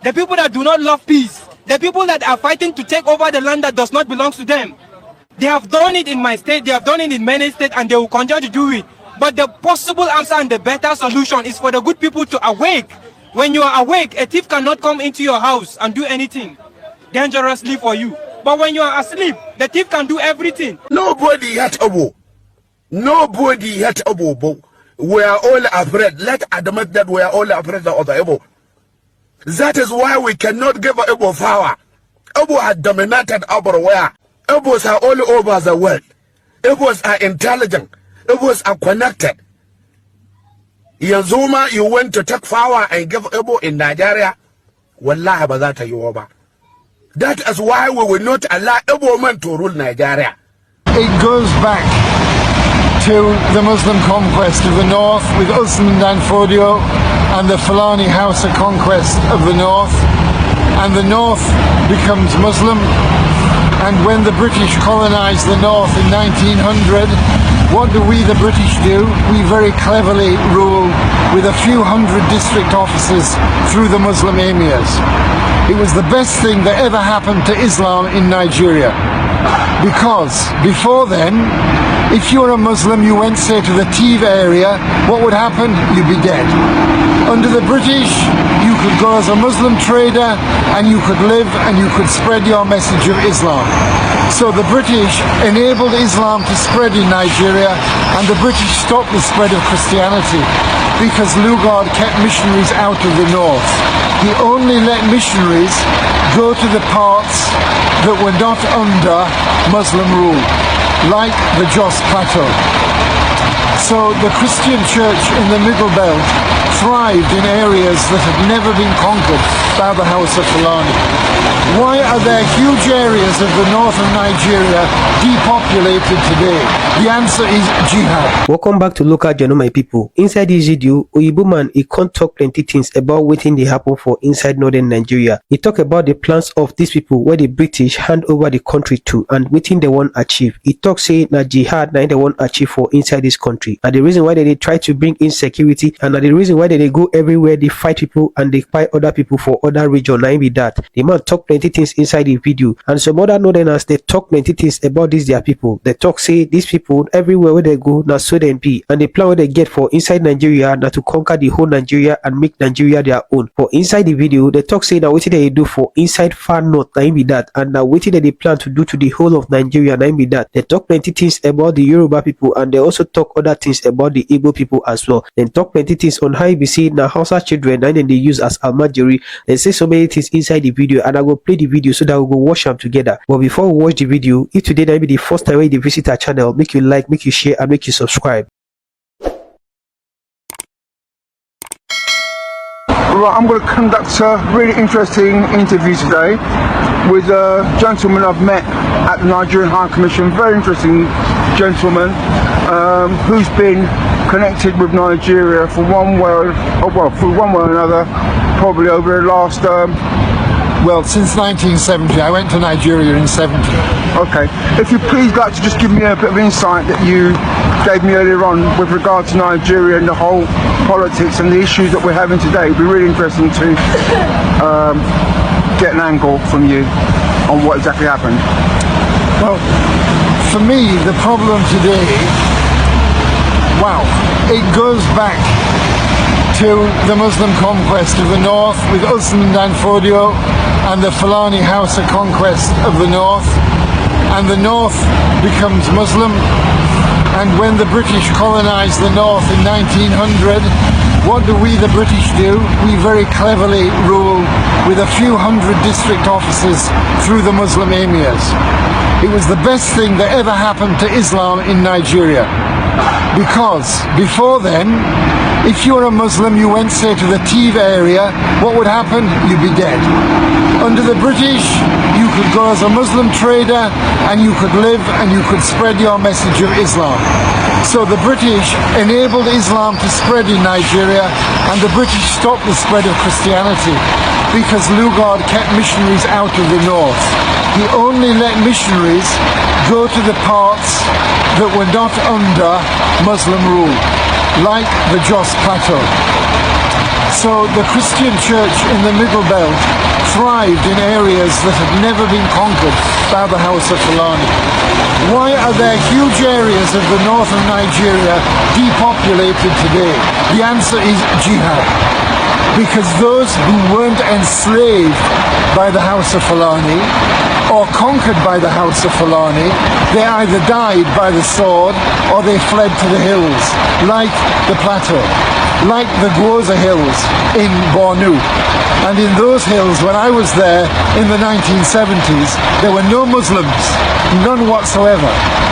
the people that do not love peace, the people that are fighting to take over the land that does not belong to them. They have done it in my state, they have done it in many states, and they will continue to do it. But the possible answer and the better solution is for the good people to awake. When you are awake, a thief cannot come into your house and do anything dangerously for you. But when you are asleep, the thief can do everything. Nobody had Obo. Nobody had Obo. But we are all afraid. Let admit that we are all afraid of the Obo. That is why we cannot give Obo power. Obo had dominated everywhere. Obos are all over the world. Obos are intelligent. Obos are connected. Yazuma, you went to take power and give Obo in Nigeria. Wallahi bazata yoba. That is why we will not allow Obo man to rule Nigeria. It goes back to the Muslim conquest of the north with Usman Dan Fodio and the Fulani Hausa conquest of the north. And the north becomes Muslim. And when the British colonized the north in 1900, what do we, the British, do? We very cleverly rule with a few hundred district officers through the Muslim emirs. It was the best thing that ever happened to Islam in Nigeria. Because before then, if you were a Muslim, you went, say, to the Tiv area, what would happen? You'd be dead. Under the British, you could go as a Muslim trader and you could live and you could spread your message of Islam. So the British enabled Islam to spread in Nigeria, and the British stopped the spread of Christianity because Lugard kept missionaries out of the north. He only let missionaries go to the parts that were not under Muslim rule, like the Jos Plateau. So the Christian church in the Middle Belt thrived in areas that had never been conquered by the Hausa Fulani. Why are there huge areas of the north of Nigeria depopulated today? The answer is jihad. Welcome back to Local Journal, my people. Inside this video, Oyibo man, he can't talk plenty things about what they happen for inside northern Nigeria. He talk about the plans of these people where the British hand over the country to and waiting they want achieve. He talk say that jihad now they want achieve for inside this country. And the reason why they try to bring insecurity, and the reason why they go everywhere, they fight people and they fight other people for other region. Now be that the man talk plenty things inside the video, and some other northerners they talk plenty things about these their people. They talk say these people everywhere where they go now so they be, and the plan what they get for inside Nigeria now to conquer the whole Nigeria and make Nigeria their own. For inside the video, they talk say now what they do for inside far north. Now be that, and now what they plan to do to the whole of Nigeria. Now be that they talk plenty things about the Yoruba people, and they also talk other things about the Igbo people as well. They talk plenty things on how you see now Hausa children and then they use as Almajiri. They say so many things inside the video, and I will play the video so that we will watch them together. But before we watch the video, if today that be the first time you visit our channel, make you like, make you share, and make you subscribe. Right, I'm going to conduct a really interesting interview today with a gentleman I've met at the Nigerian High Commission. Very interesting gentleman who's been connected with Nigeria for one way or another, probably over the last Well, since 1970. I went to Nigeria in 70. Okay. If you please like to just give me a bit of insight that you gave me earlier on with regard to Nigeria and the whole politics and the issues that we're having today. It'd be really interesting to get an angle from you on what exactly happened. Well, for me, the problem today, wow, it goes back to the Muslim conquest of the north with Usman Dan Fodio and the Fulani Hausa conquest of the north. And the north becomes Muslim. And when the British colonized the north in 1900, what do we, the British, do? We very cleverly rule with a few hundred district officers through the Muslim emirs. It was the best thing that ever happened to Islam in Nigeria. Because before then, if you were a Muslim, you went, say, to the Tiv area, what would happen? You'd be dead. Under the British, you could go as a Muslim trader and you could live and you could spread your message of Islam. So the British enabled Islam to spread in Nigeria, and the British stopped the spread of Christianity because Lugard kept missionaries out of the north. He only let missionaries go to the parts that were not under Muslim rule, like the Jos Plateau. So the Christian church in the Middle Belt thrived in areas that had never been conquered by the Hausa Fulani. Why are there huge areas of the north of Nigeria depopulated today? The answer is jihad. Because those who weren't enslaved by the Hausa Fulani or conquered by the Hausa Fulani, they either died by the sword or they fled to the hills, like the plateau, like the Goza Hills in Bornu. And in those hills, when I was there in the 1970s, there were no Muslims, none whatsoever.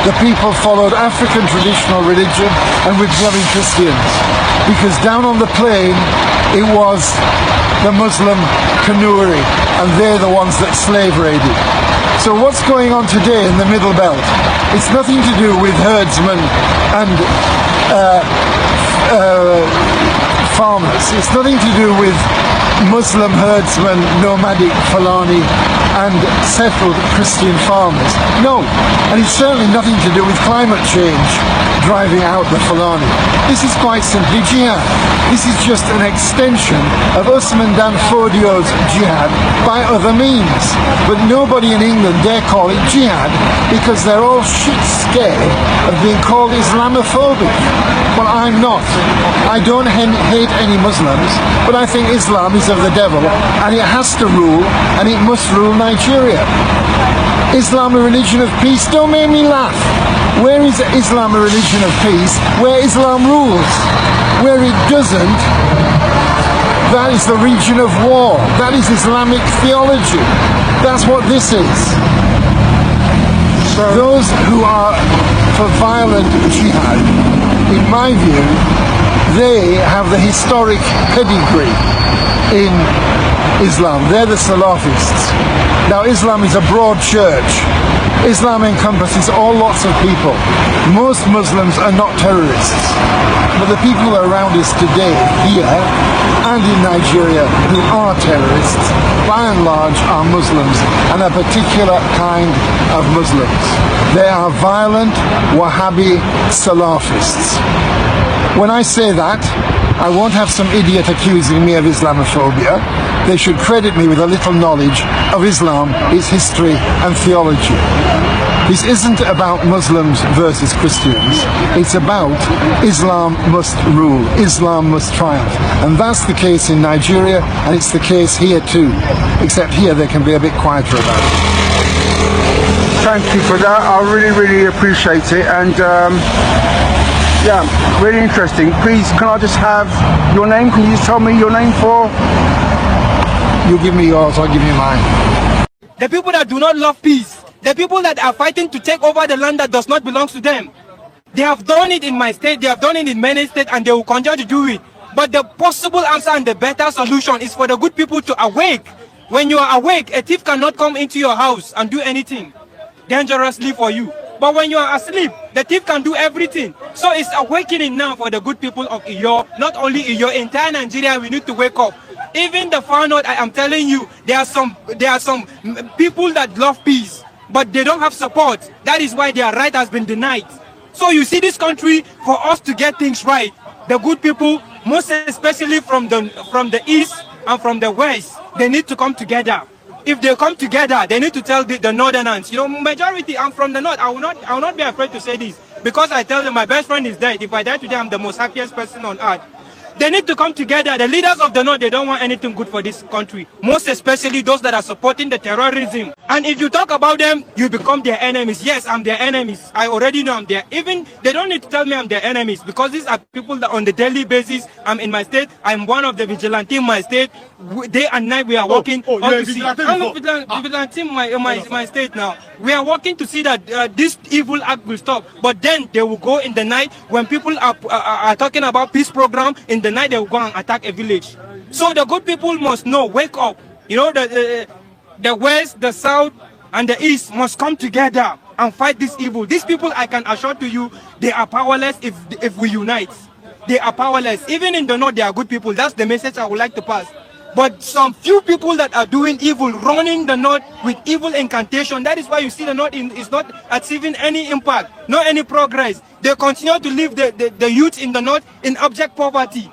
The people followed African traditional religion and were becoming Christians. Because down on the plain, it was the Muslim Kanuri, and they're the ones that slave raided. So what's going on today in the Middle Belt? It's nothing to do with herdsmen and farmers. It's nothing to do with Muslim herdsmen, nomadic Fulani and settled Christian farmers. No, and it's certainly nothing to do with climate change driving out the Fulani. This is quite simply jihad. This is just an extension of Usman Dan Fodio's jihad by other means. But nobody in England dare call it jihad because they're all shit scared of being called Islamophobic. Well, I'm not. I don't hate any Muslims, but I think Islam is of the devil and it has to rule and it must rule Nigeria. Islam a religion of peace? Don't make me laugh. Where is Islam a religion of peace? Where Islam rules. Where it doesn't, that is the region of war. That is Islamic theology. That's what this is. So those who are for violent jihad, in my view, they have the historic pedigree in Islam. They're the Salafists. Now, Islam is a broad church. Islam encompasses all lots of people. Most Muslims are not terrorists. But the people around us today, here and in Nigeria, who are terrorists, by and large are Muslims, and a particular kind of Muslims. They are violent Wahhabi Salafists. When I say that, I won't have some idiot accusing me of Islamophobia. They should credit me with a little knowledge of Islam, its history and theology. This isn't about Muslims versus Christians. It's about Islam must rule, Islam must triumph. And that's the case in Nigeria, and it's the case here too. Except here they can be a bit quieter about it. Thank you for that. I really appreciate it. And yeah, really interesting. Please, can I just have your name? Can you just tell me your name for? You give me yours, I'll give you mine. The people that do not love peace, the people that are fighting to take over the land that does not belong to them, they have done it in my state, they have done it in many states, and they will continue to do it. But the possible answer and the better solution is for the good people to awake. When you are awake, a thief cannot come into your house and do anything dangerously for you. But when you are asleep, the thief can do everything. So it's awakening now for the good people of Iyo, not only Iyo, entire Nigeria. We need to wake up. Even the far north, I am telling you, there are some people that love peace, but they don't have support. That is why their right has been denied. So you see, this country, for us to get things right, the good people, most especially from the east and from the west, they need to come together. If they come together, they need to tell the northerners. You know, majority, I'm from the north. I will not be afraid to say this, because I tell them my best friend is dead. If I die today, I'm the most happiest person on earth. They need to come together. The leaders of the north, they don't want anything good for this country. Most especially those that are supporting the terrorism. And if you talk about them, you become their enemies. Yes, I'm their enemies. I already know I'm there. Even they don't need to tell me I'm their enemies, because these are people that on the daily basis. I'm in my state. I'm one of the vigilante in my state. Day and night we are working. I'm a vigilante in my state now. We are working to see that this evil act will stop. But then they will go in the night when people are talking about peace program. In the night they will go and attack a village. So the good people must know, wake up. You know, the west, the south, and the east must come together and fight this evil. These people, I can assure to you, they are powerless if we unite. They are powerless. Even in the north, they are good people. That's the message I would like to pass. But some few people that are doing evil, running the north with evil incantation, that is why you see the north is not achieving any impact, not any progress. They continue to leave the youth in the north in abject poverty.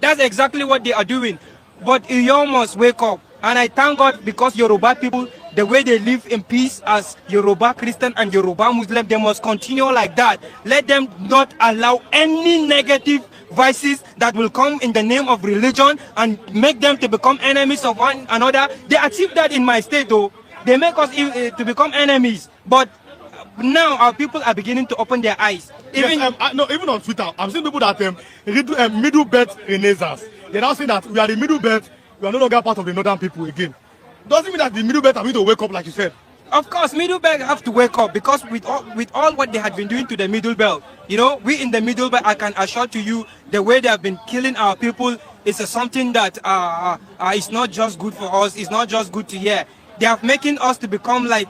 That's exactly what they are doing. But you must wake up. And I thank God because Yoruba people, the way they live in peace as Yoruba Christian and Yoruba Muslim, they must continue like that. Let them not allow any negative vices that will come in the name of religion and make them to become enemies of one another. They achieve that in my state though. They make us to become enemies. But now our people are beginning to open their eyes. Even even on Twitter, I'm seeing people that middle belt renaissance. They now say that we are the middle belt. We are no longer part of the northern people again. Doesn't mean that the middle belt are going to wake up like you said. Of course, middle belt have to wake up because with all what they had been doing to the middle belt, you know, we in the middle belt, I can assure to you, the way they have been killing our people is something that is not just good for us. It's not just good to hear. They are making us to become like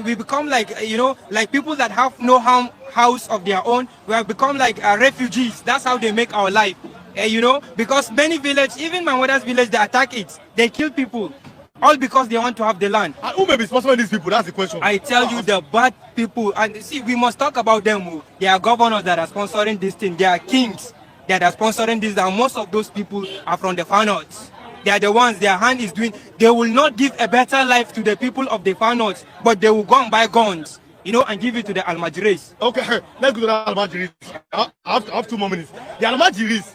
we become like, you know, like people that have no house of their own. We have become like refugees. That's how they make our life. You know, because many villages, even my mother's village, they attack it. They kill people, all because they want to have the land. And who may be sponsoring these people? That's the question. I tell you, the bad people, and see, we must talk about them. They are governors that are sponsoring this thing. They are kings that are sponsoring this. And most of those people are from the far north. They are the ones their hand is doing. They will not give a better life to the people of the far north, but they will go and buy guns, you know, and give it to the Almajiris. Okay, let's go to the Almajiris. I have 2 more minutes. The Almajiris,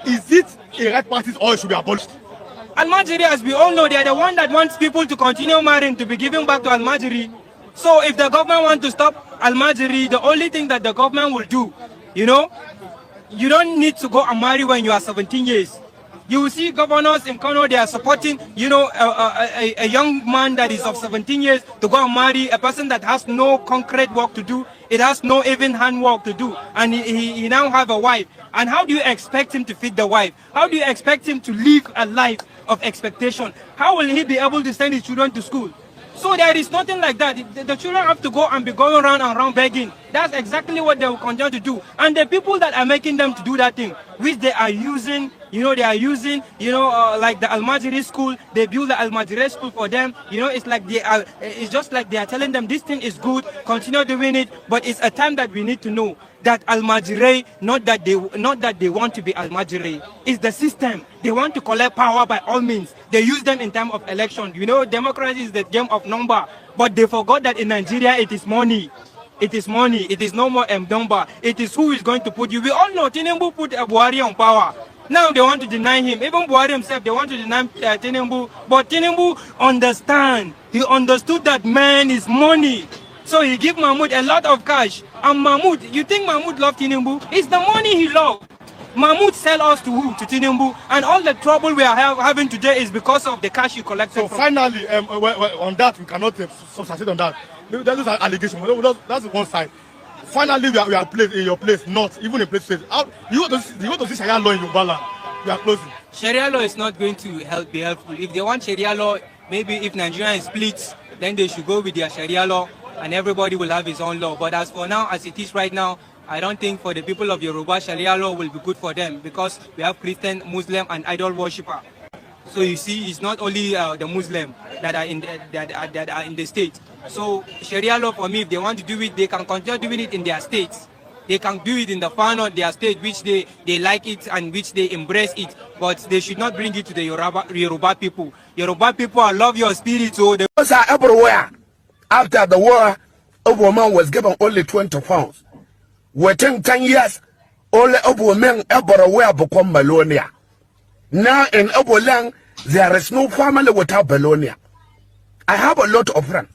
is it a right practice or it should be abolished? Almajiri, as we all know, they are the one that wants people to continue marrying, to be given back to Almajiri. So if the government wants to stop Almajiri, the only thing that the government will do, you know, you don't need to go and marry when you are 17 years. You will see governors in Kano, they are supporting, you know, a young man that is of 17 years to go and marry a person that has no concrete work to do. It has no even handwork to do. And he now have a wife. And how do you expect him to feed the wife? How do you expect him to live a life of expectation? How will he be able to send his children to school? So there is nothing like that. The children have to go and be going around and around begging. That's exactly what they will continue to do. And the people that are making them to do that thing, which they are using, you know, like the Almajiri school, they build the Almajiri school for them. You know, it's like it's just like they are telling them this thing is good, continue doing it. But it's a time that we need to know that Almajiri, not that they want to be Almajiri, it's the system. They want to collect power by all means. They use them in time of election. You know, democracy is the game of number, but they forgot that in Nigeria it is money. It is money. It is no more number. It is who is going to put you. We all know Tinubu put Buhari on power. Now they want to deny him. Even Buhari himself, they want to deny Tinubu. But Tinubu understand. He understood that man is money. So he gave Mahmoud a lot of cash. And Mahmoud, you think Mahmoud loved Tinubu? It's the money he loved. Mahmoud sell us to who? To Tinubu. And all the trouble we are having today is because of the cash you collected. So finally, on that, we cannot substantiate on that. That is an allegation. That's one side. Finally, we are placed in your place, not even a place. You want to see Sharia law in your land. We are closing. Sharia law is not going to be helpful. If they want Sharia law, maybe if Nigeria is split, then they should go with their Sharia law and everybody will have his own law. But as for now, as it is right now, I don't think for the people of Yoruba, Sharia law will be good for them because we have Christian, Muslim, and idol worshipper. So you see, it's not only the Muslim that are in the state. So Sharia law for me, if they want to do it, they can continue doing it in their states. They can do it in the far north, their state, which they like it and which they embrace it. But they should not bring it to the Yoruba people. Yoruba people, I love your spirit. So they are everywhere. After the war, a woman was given only 20 pounds. Within 10 years, only a woman everywhere become Balonia. Now in Obolang, there is no family without Balonia. I have a lot of friends.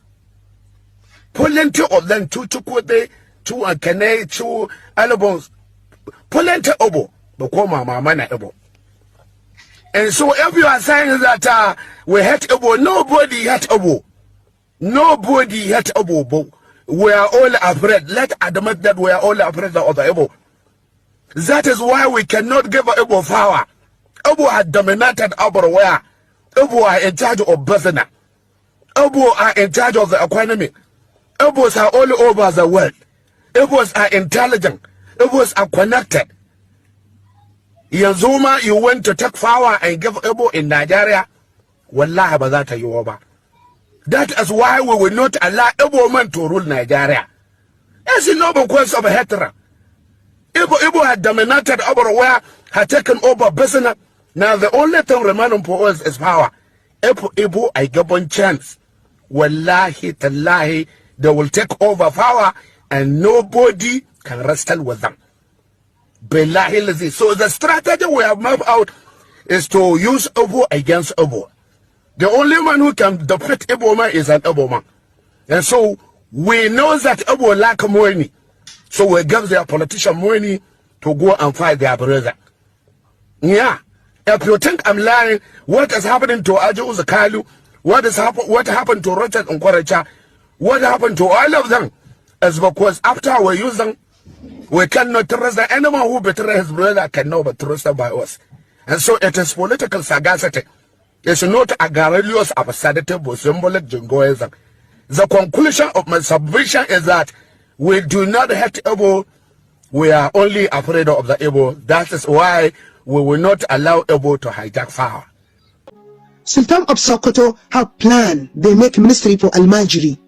Plenty of them, two Chukwute, two Akene, two Alabons. Plenty Obo, become Mama Obo. And so if you are saying that we hate Obo, nobody hate Obo. Nobody hate Obo. We are all afraid. Let admit that we are all afraid of the Obo. That is why we cannot give Obo power. Obo had dominated everywhere. Obo are in charge of business. Obo are in charge of the economy. Obos are all over the world. Obos are intelligent. Obos are connected. Yazuma, you went to take power and give Obo in Nigeria. Wallahi bazata yoba. That is why we will not allow Obo man to rule Nigeria. It's a noble quest of a hetera. If Igbo had dominated over where, had taken over business, now the only thing remaining for us is power. If Igbo I give one chance, wallahi tallahi, they will take over power and nobody can wrestle with them. Billahi lazi. So the strategy we have mapped out is to use Igbo against Igbo. The only man who can defeat Igbo man is an Igbo man. And so we know that Igbo lack money. So we give their politician money to go and fight their brother. Yeah. If you think I'm lying, what is happening to Ajo Uzakalu, what happened to Richard Nkwarecha, what happened to all of them is because after we use them, we cannot trust the anyone who betrays his brother cannot be trusted by us. And so it is political sagacity. It's not a garrulous absurdity but symbolic jingoism. The conclusion of my submission is that we do not hate Igbo, we are only afraid of the Igbo. That is why we will not allow Igbo to hijack power. Sultan of Sokoto have planned. They make ministry for Almajiri.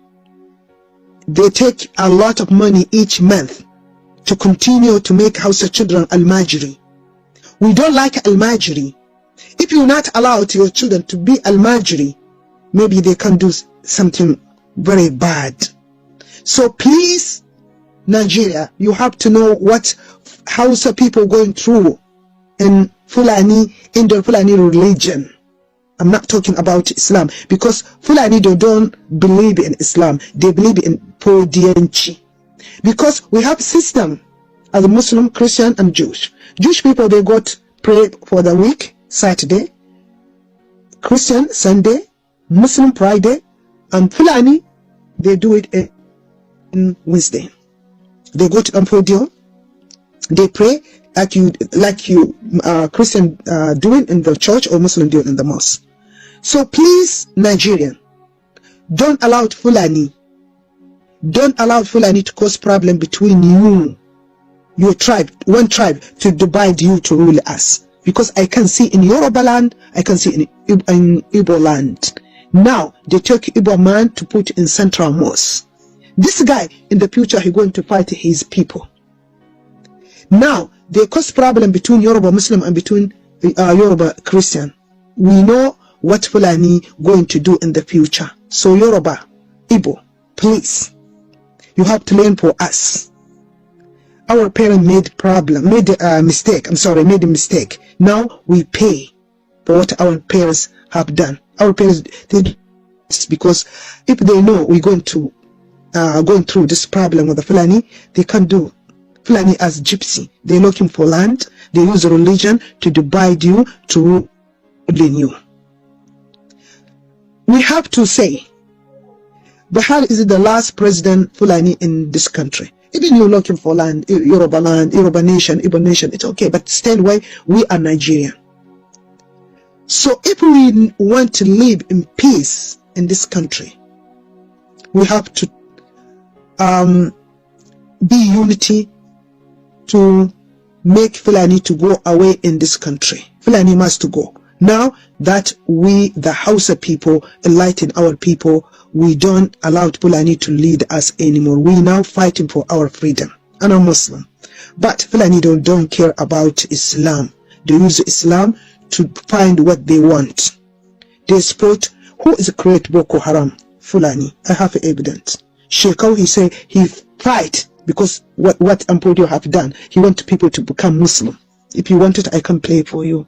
They take a lot of money each month to continue to make Hausa children Almajiri. We don't like Almajiri. If you're not allowed your children to be Almajiri, maybe they can do something very bad. So please, Nigeria, you have to know what Hausa people going through in Fulani, in the Fulani religion. I'm not talking about Islam, because Fulani they don't believe in Islam. They believe in Podianchi. Because we have system as a Muslim, Christian, and Jewish. Jewish people, they got pray for the week, Saturday. Christian, Sunday. Muslim, Friday. And Fulani, they do it in Wednesday. They go to Podium. They pray like you Christian doing in the church or Muslim doing in the mosque. So please, Nigerian, don't allow Fulani. Don't allow Fulani to cause problem between you, your tribe, one tribe, to divide you to rule us. Because I can see in Yoruba land, I can see in Igbo land. Now they take Igbo man to put in central mosque. This guy in the future he going to fight his people. Now they cause problem between Yoruba Muslim and between Yoruba Christian. We know what Fulani going to do in the future. So Yoruba, Igbo, please, you have to learn for us. Our parents made a mistake. Now we pay for what our parents have done. Our parents did this because if they know we're going to going through this problem with the Fulani, they can't do. Fulani as gypsy. They're looking for land. They use religion to divide you, to rule you. We have to say, Buhari is the last president Fulani in this country. Even you're looking for land, Yoruba nation, Igbo nation, it's okay. But still, we are Nigerian. So if we want to live in peace in this country, we have to be unity to make Fulani to go away in this country. Fulani must go. Now that we, the Hausa people, enlighten our people, we don't allow Fulani to lead us anymore. We now fighting for our freedom. And I'm Muslim. But Fulani don't care about Islam. They use Islam to find what they want. They support, who is create Boko Haram? Fulani. I have evidence. Shekau, he say he fight because what Ampodio have done. He want people to become Muslim. If you want it, I can play for you.